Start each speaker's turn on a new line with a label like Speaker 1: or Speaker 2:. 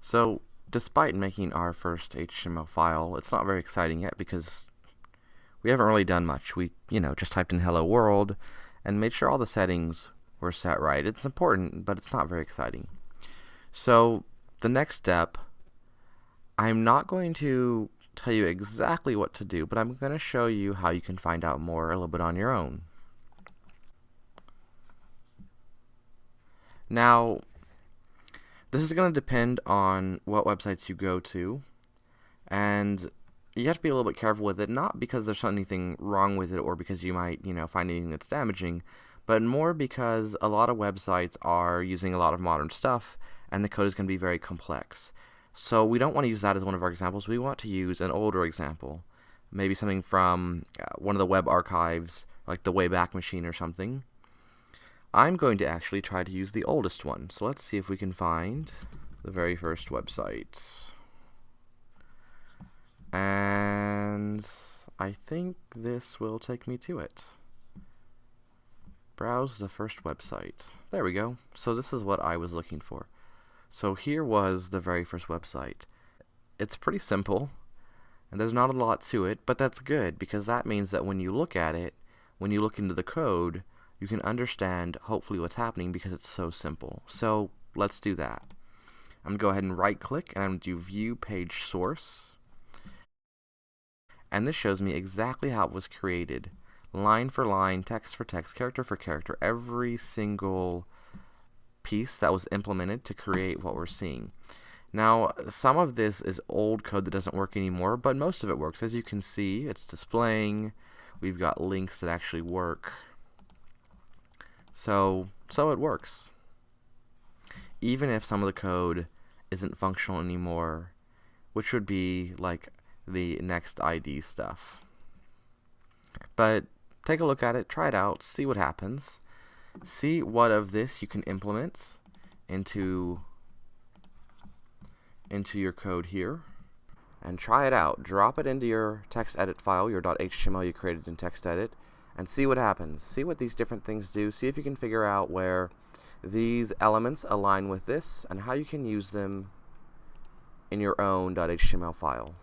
Speaker 1: So, despite making our first HTML file, it's not very exciting yet because we haven't really done much. We, just typed in hello world and made sure all the settings were set right. It's important, but it's not very exciting. So, the next step, I'm not going to tell you exactly what to do, but I'm going to show you how you can find out more a little bit on your own. Now, this is going to depend on what websites you go to, and you have to be a little bit careful with it, not because there's anything wrong with it or because you might, find anything that's damaging, but more because a lot of websites are using a lot of modern stuff, and the code is going to be very complex. So we don't want to use that as one of our examples. We want to use an older example, maybe something from one of the web archives, like the Wayback Machine or something. I'm going to actually try to use the oldest one. So let's see if we can find the very first website. And I think this will take me to it. Browse the first website. There we go. So this is what I was looking for. So here was the very first website. It's pretty simple, and there's not a lot to it, but that's good because that means that when you look at it, when you look into the code, you can understand hopefully what's happening because it's so simple. So let's do that. I'm going to go ahead and right click and I'm going to do View Page Source. And this shows me exactly how it was created. Line for line, text for text, character for character, every single piece that was implemented to create what we're seeing. Now, some of this is old code that doesn't work anymore, but most of it works. As you can see, it's displaying. We've got links that actually work. So it works. Even if some of the code isn't functional anymore, which would be like the next ID stuff. But take a look at it, try it out, see what happens. See what of this you can implement into your code here. And try it out. Drop it into your TextEdit file, your .html you created in TextEdit, and see what happens. See what these different things do. See if you can figure out where these elements align with this and how you can use them in your own .html file.